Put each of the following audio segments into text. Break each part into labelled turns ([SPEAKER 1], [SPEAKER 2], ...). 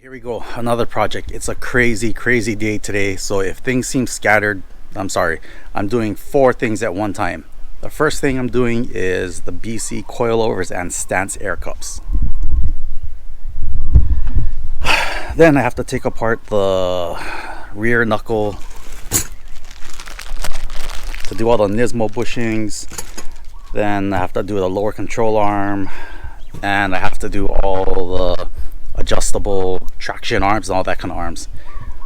[SPEAKER 1] Here we go, another project. It's a crazy day today, so if things seem scattered, I'm sorry. I'm doing 4 things at one time. The first thing I'm doing is the BC coilovers and stance air cups. Then I have to take apart the rear knuckle to do all the Nismo bushings. Then I have to do the lower control arm, and I have to do all the adjustable traction arms and all that kind of arms.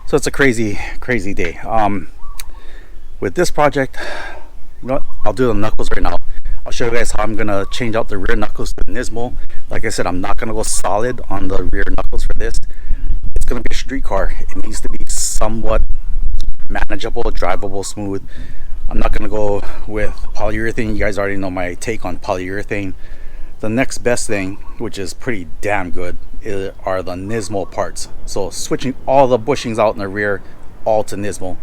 [SPEAKER 1] So it's a crazy day. With this project, you know what? I'll do the knuckles right now. I'll show you guys how I'm gonna change out the rear knuckles to Nismo. Like I said, I'm not gonna go solid on the rear knuckles for this. It's gonna be a street car. It needs to be somewhat manageable, drivable, smooth. I'm not gonna go with polyurethane. You guys already know my take on polyurethane. The next best thing, which is pretty damn good, are the Nismo parts. So switching all the bushings out in the rear all to Nismo.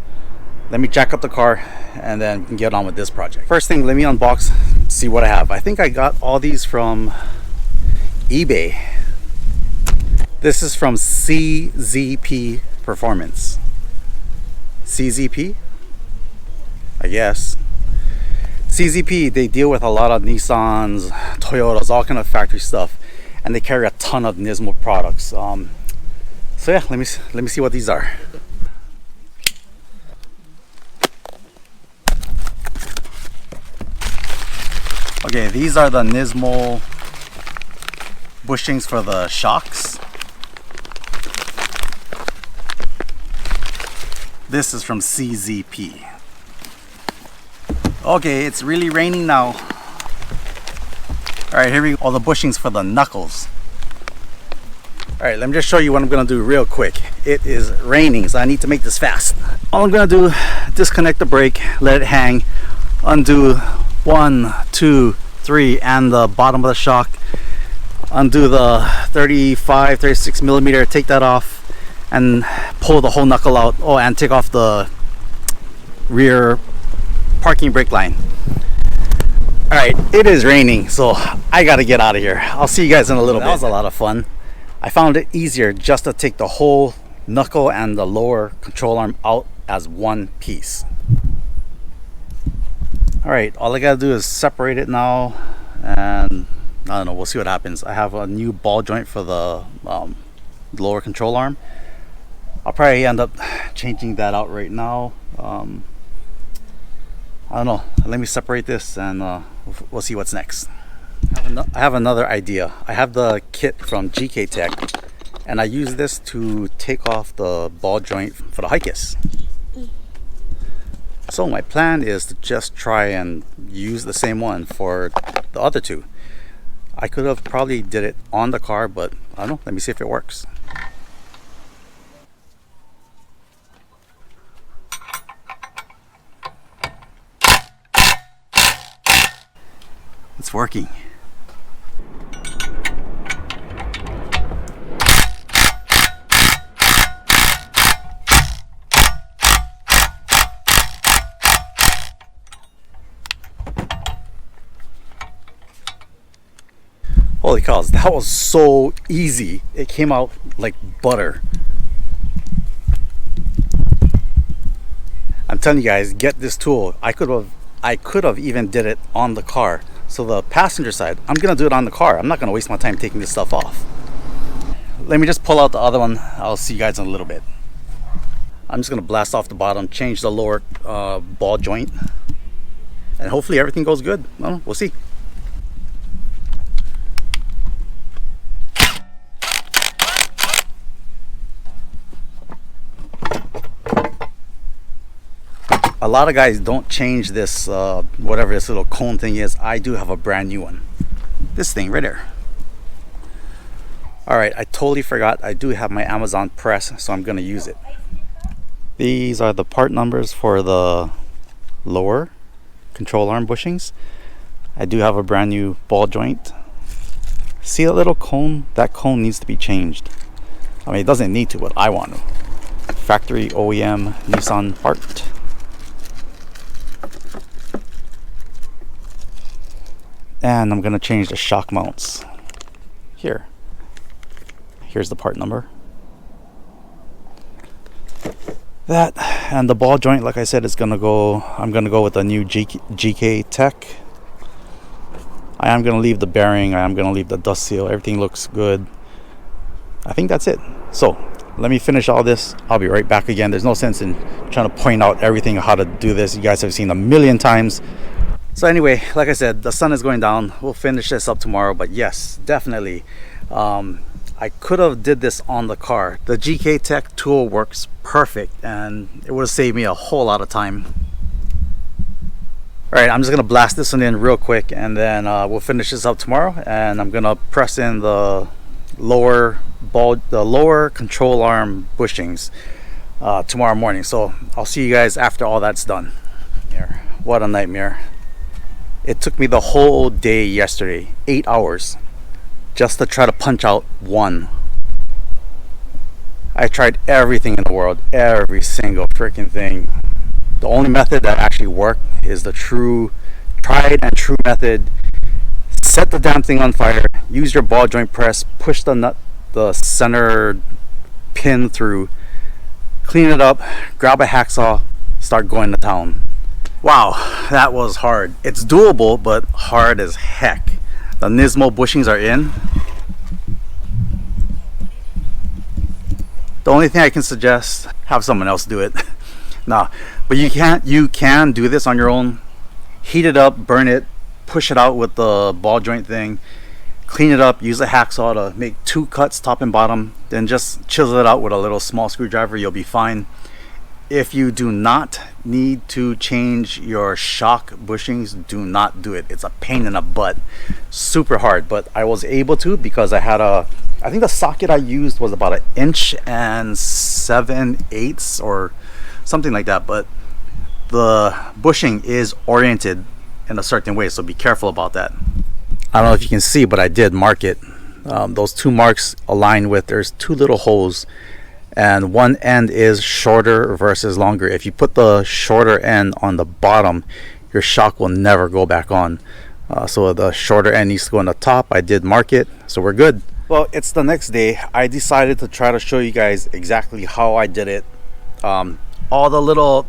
[SPEAKER 1] Let me jack up the car and then we can get on with this project. First thing, let me unbox, see what I have. I think I got all these from eBay. This is from CZP Performance. CZP? I guess. CZP, they deal with a lot of Nissans, Toyotas, all kind of factory stuff, and they carry a ton of Nismo products. So yeah, let me see what these are. Okay, these are the Nismo bushings for the shocks. This is from CZP. Okay, it's really raining now. Alright, here we go. All the bushings for the knuckles. Alright, let me just show you what I'm going to do real quick. It is raining, so I need to make this fast. All I'm going to do, disconnect the brake, let it hang, undo 1, 2, 3, and the bottom of the shock. Undo the 36 millimeter, take that off, and pull the whole knuckle out. Oh, and take off the rear parking brake line. Alright, it is raining, so I gotta get out of here. I'll see you guys in a little bit. That was a lot of fun. I found it easier just to take the whole knuckle and the lower control arm out as one piece. Alright, all I gotta do is separate it now, and I don't know, we'll see what happens. I have a new ball joint for the lower control arm. I'll probably end up changing that out right now. I don't know, let me separate this and we'll see what's next. I have another idea. I have the kit from GK Tech, and I use this to take off the ball joint for the Haioku. So my plan is to just try and use the same one for the other two. I could have probably did it on the car, but I don't know, let me see if it works. It's working. Holy cows, that was so easy. It came out like butter. I'm telling you guys, get this tool. I could have even did it on the car. So the passenger side, I'm gonna do it on the car. I'm not gonna waste my time taking this stuff off. Let me just pull out the other one. I'll see you guys in a little bit. I'm just gonna blast off the bottom, change the lower ball joint, and hopefully everything goes good. Well, we'll see. A lot of guys don't change this, whatever this little cone thing is. I do have a brand new one. This thing right there. Alright, I totally forgot. I do have my Amazon press, so I'm going to use it. These are the part numbers for the lower control arm bushings. I do have a brand new ball joint. See that little cone? That cone needs to be changed. I mean, it doesn't need to, but I want to. Factory OEM Nissan part. And I'm going to change the shock mounts here. Here's the part number. That and the ball joint, like I said, is gonna go. I'm gonna go with the new GK Tech. I am gonna leave the bearing. I am gonna leave the dust seal. Everything looks good. I think that's it. So let me finish all this. I'll be right back again. There's no sense in trying to point out everything how to do this. You guys have seen a million times. So anyway, like I said, the sun is going down. We'll finish this up tomorrow. But yes, definitely. I could have did this on the car. The GK Tech tool works perfect, and it would have saved me a whole lot of time. All right, I'm just gonna blast this one in real quick, and then we'll finish this up tomorrow. And I'm gonna press in the lower control arm bushings tomorrow morning. So I'll see you guys after all that's done. What a nightmare. It took me the whole day yesterday, 8 hours, just to try to punch out one. I tried everything in the world, every single freaking thing. The only method that actually worked is the tried and true method. Set the damn thing on fire, use your ball joint press, push the center pin through, clean it up, grab a hacksaw, start going to town. Wow, that was hard. It's doable, but hard as heck. The Nismo bushings are in. The only thing I can suggest, have someone else do it. Nah, but you can do this on your own. Heat it up, burn it, push it out with the ball joint thing, clean it up, use a hacksaw to make 2 cuts top and bottom, then just chisel it out with a little small screwdriver. You'll be fine. If you do not need to change your shock bushings, do not do it. It's a pain in the butt, super hard, but I was able to because I had I think the socket I used was about 1 7/8 inches or something like that, but the bushing is oriented in a certain way, so be careful about that. I don't know if you can see, but I did mark it. Those 2 marks align with, there's 2 little holes, and one end is shorter versus longer. If you put the shorter end on the bottom, your shock will never go back on. So the shorter end needs to go on the top. I did mark it, so we're good. Well, it's the next day. I decided to try to show you guys exactly how I did it. All the little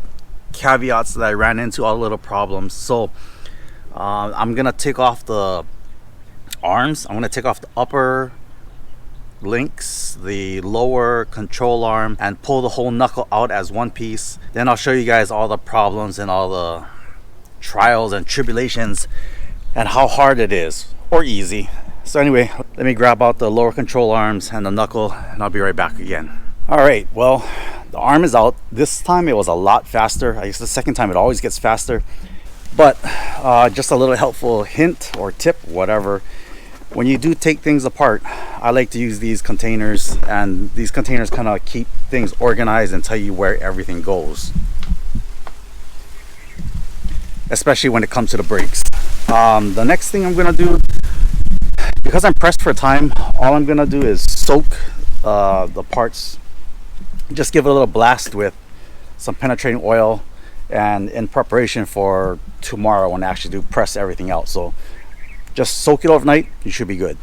[SPEAKER 1] caveats that I ran into, all the little problems. So I'm gonna take off the arms. I'm gonna take off the upper links, the lower control arm, and pull the whole knuckle out as one piece. Then I'll show you guys all the problems and all the trials and tribulations and how hard it is, or easy. So anyway, let me grab out the lower control arms and the knuckle, and I'll be right back again. All right, well, the arm is out. This time it was a lot faster. I guess the second time it always gets faster, but just a little helpful hint or tip, whatever. When you do take things apart, I like to use these containers, and these containers kind of keep things organized and tell you where everything goes, especially when it comes to the brakes. The next thing I'm gonna do, because I'm pressed for time, all I'm gonna do is soak the parts, just give it a little blast with some penetrating oil, and in preparation for tomorrow when I actually do press everything out. So just soak it overnight, you should be good.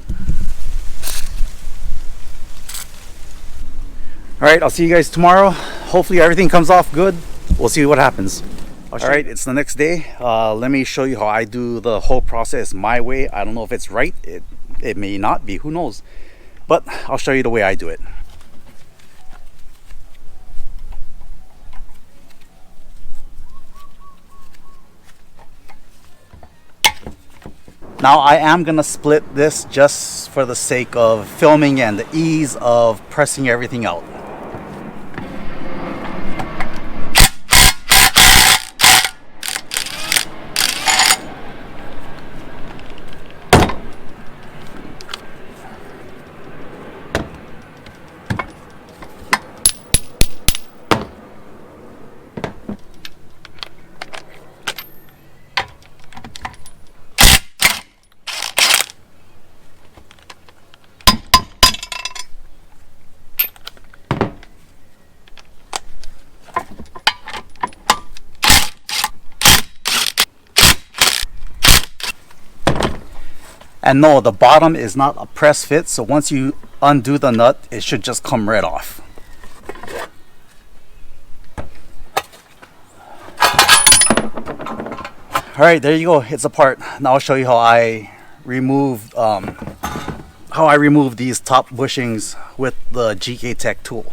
[SPEAKER 1] All right, I'll see you guys tomorrow. Hopefully everything comes off good. We'll see what happens. All right, it's the next day. Let me show you how I do the whole process my way. I don't know if it's right. It may not be, who knows? But I'll show you the way I do it. Now I am gonna split this just for the sake of filming and the ease of pressing everything out. And no, the bottom is not a press fit, so once you undo the nut, it should just come right off. Alright, there you go. It's apart. Now I'll show you how I removed these top bushings with the GK Tech tool.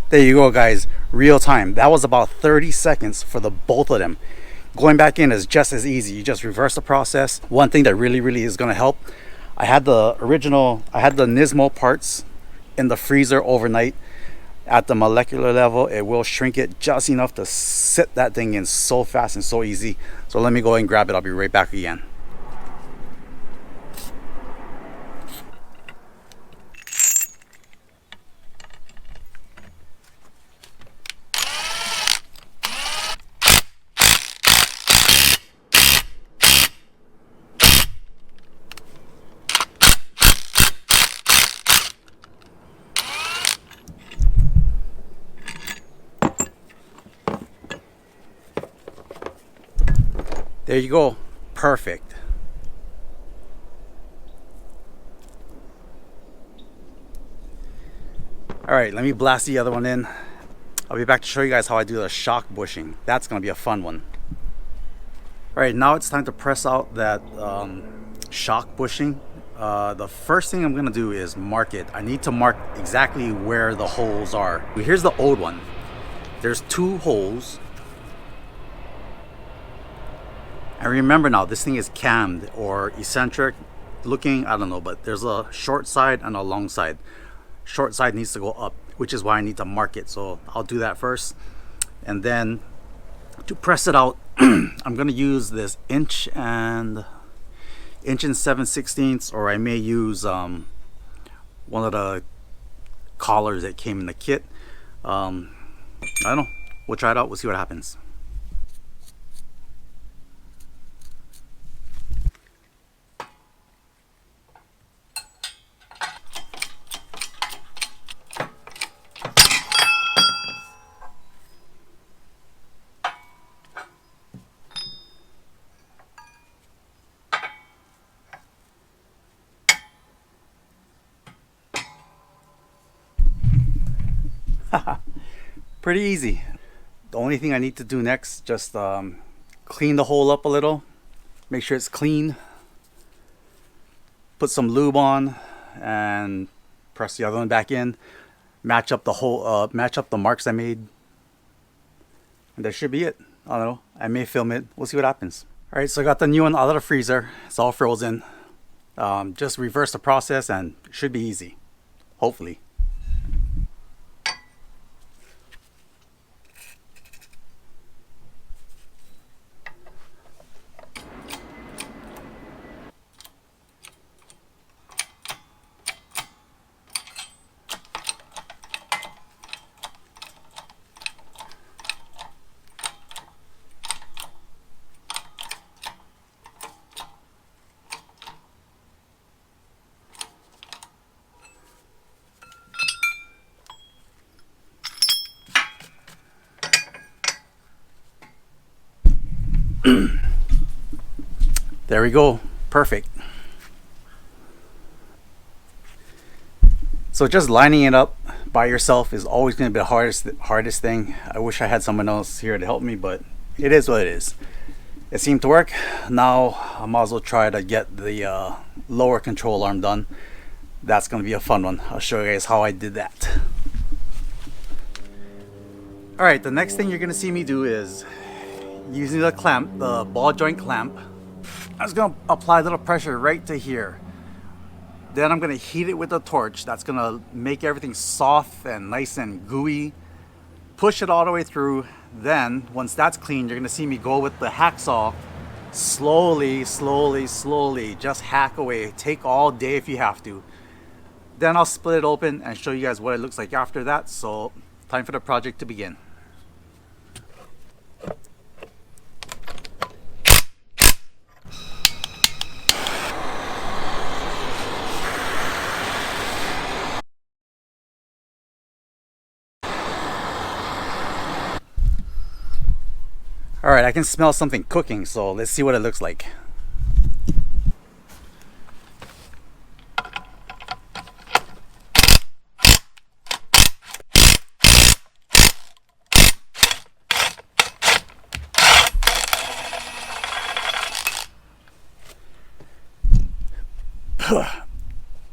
[SPEAKER 1] There you go, guys. Real time. That was about 30 seconds for the both of them. Going back in is just as easy. You just reverse the process. One thing that really is going to help, I had the Nismo parts in the freezer overnight. At the molecular level, it will shrink it just enough to sit that thing in so fast and so easy. So let me go and grab it. I'll be right back again. There you go. Perfect. Alright, let me blast the other one in. I'll be back to show you guys how I do the shock bushing. That's going to be a fun one. Alright, now it's time to press out that shock bushing. The first thing I'm going to do is mark it. I need to mark exactly where the holes are. Here's the old one. There's 2 holes. And remember now, this thing is cammed or eccentric looking, I don't know, but there's a short side and a long side. Short side needs to go up, which is why I need to mark it. So I'll do that first. And then to press it out, I'm going to use this inch and 7/16, or I may use one of the collars that came in the kit. I don't know. We'll try it out. We'll see what happens. Pretty easy. The only thing I need to do next, just clean the hole up a little, make sure it's clean, put some lube on, and press the other one back in. Match up the hole, match up the marks I made, and that should be it. I don't know. I may film it. We'll see what happens. All right, so I got the new one out of the freezer. It's all frozen. Just reverse the process, and it should be easy. Hopefully. There we go. Perfect. So just lining it up by yourself is always going to be the hardest thing. I wish I had someone else here to help me, but it is what it is. It seemed to work. Now I might as well try to get the lower control arm done. That's going to be a fun one. I'll show you guys how I did that. All right, the next thing you're gonna see me do is using the clamp, the ball joint clamp. I'm just gonna apply a little pressure right to here. Then I'm gonna heat it with a torch. That's gonna make everything soft and nice and gooey. Push it all the way through. Then once that's clean, you're gonna see me go with the hacksaw. Slowly, slowly, slowly, just hack away. Take all day if you have to. Then I'll split it open and show you guys what it looks like after that. So time for the project to begin. All right, I can smell something cooking, so let's see what it looks like.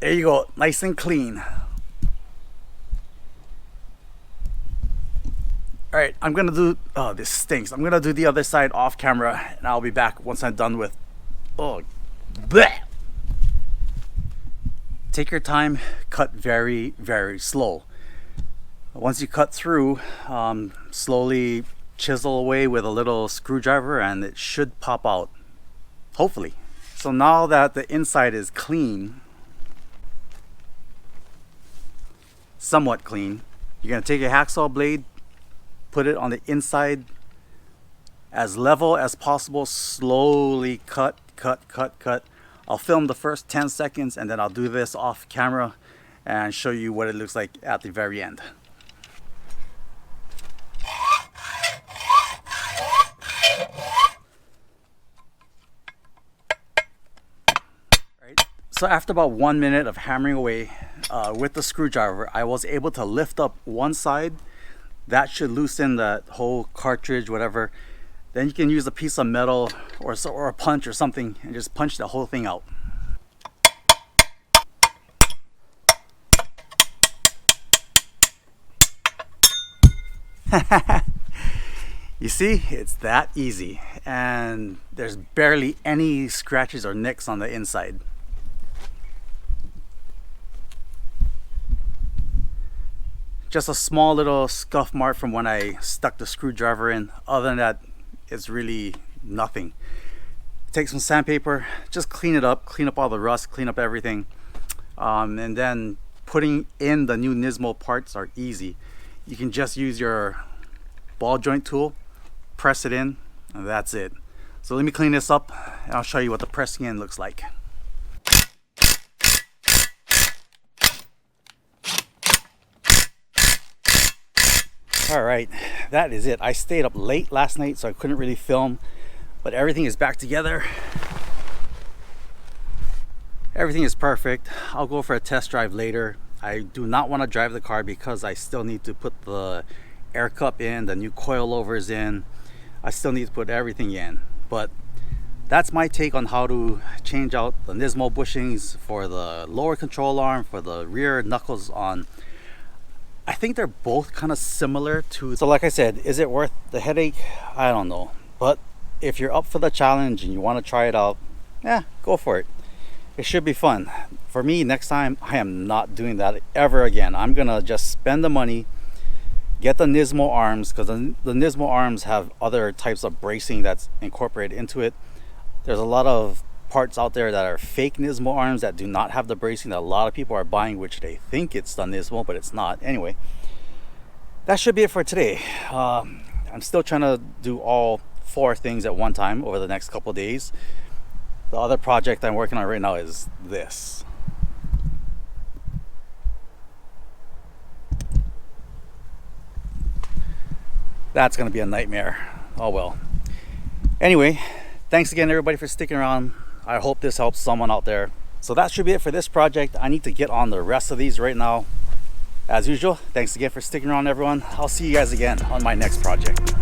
[SPEAKER 1] There you go, nice and clean. All right, I'm gonna do, oh, this stinks. I'm gonna do the other side off camera and I'll be back once I'm done with, oh, bleh. Take your time, cut very, very slow. Once you cut through, slowly chisel away with a little screwdriver and it should pop out, hopefully. So now that the inside is clean, somewhat clean, you're gonna take a hacksaw blade, put it on the inside as level as possible, slowly cut, cut, cut, cut. I'll film the first 10 seconds and then I'll do this off camera and show you what it looks like at the very end. Right. So after about 1 minute of hammering away with the screwdriver, I was able to lift up one side. That should loosen that whole cartridge, whatever. Then you can use a piece of metal or a punch or something and just punch the whole thing out. You see, it's that easy. And there's barely any scratches or nicks on the inside. Just a small little scuff mark from when I stuck the screwdriver in. Other than that, it's really nothing. Take some sandpaper, just clean it up, clean up all the rust, clean up everything. And then putting in the new Nismo parts are easy. You can just use your ball joint tool, press it in, and that's it. So let me clean this up and I'll show you what the pressing in looks like. All right, that is it. I stayed up late last night, so I couldn't really film, but everything is back together. Everything is perfect. I'll go for a test drive later. I do not want to drive the car because I still need to put the air cup in, the new coilovers in. I still need to put everything in, but that's my take on how to change out the Nismo bushings for the lower control arm, for the rear knuckles on. I think they're both kind of similar to, so like I said, is it worth the headache? I don't know. But if you're up for the challenge and you want to try it out, yeah, go for it. It should be fun. For me, next time, I am not doing that ever again. I'm gonna just spend the money, get the Nismo arms, because the Nismo arms have other types of bracing that's incorporated into it. There's a lot of parts out there that are fake Nismo arms that do not have the bracing that a lot of people are buying, which they think it's the Nismo, but it's not. Anyway, that should be it for today. I'm still trying to do all 4 things at one time over the next couple of days. The other project I'm working on right now is this. That's gonna be a nightmare. Oh well. Anyway, thanks again everybody for sticking around. I hope this helps someone out there. So that should be it for this project. I need to get on the rest of these right now. As usual, thanks again for sticking around everyone. I'll see you guys again on my next project.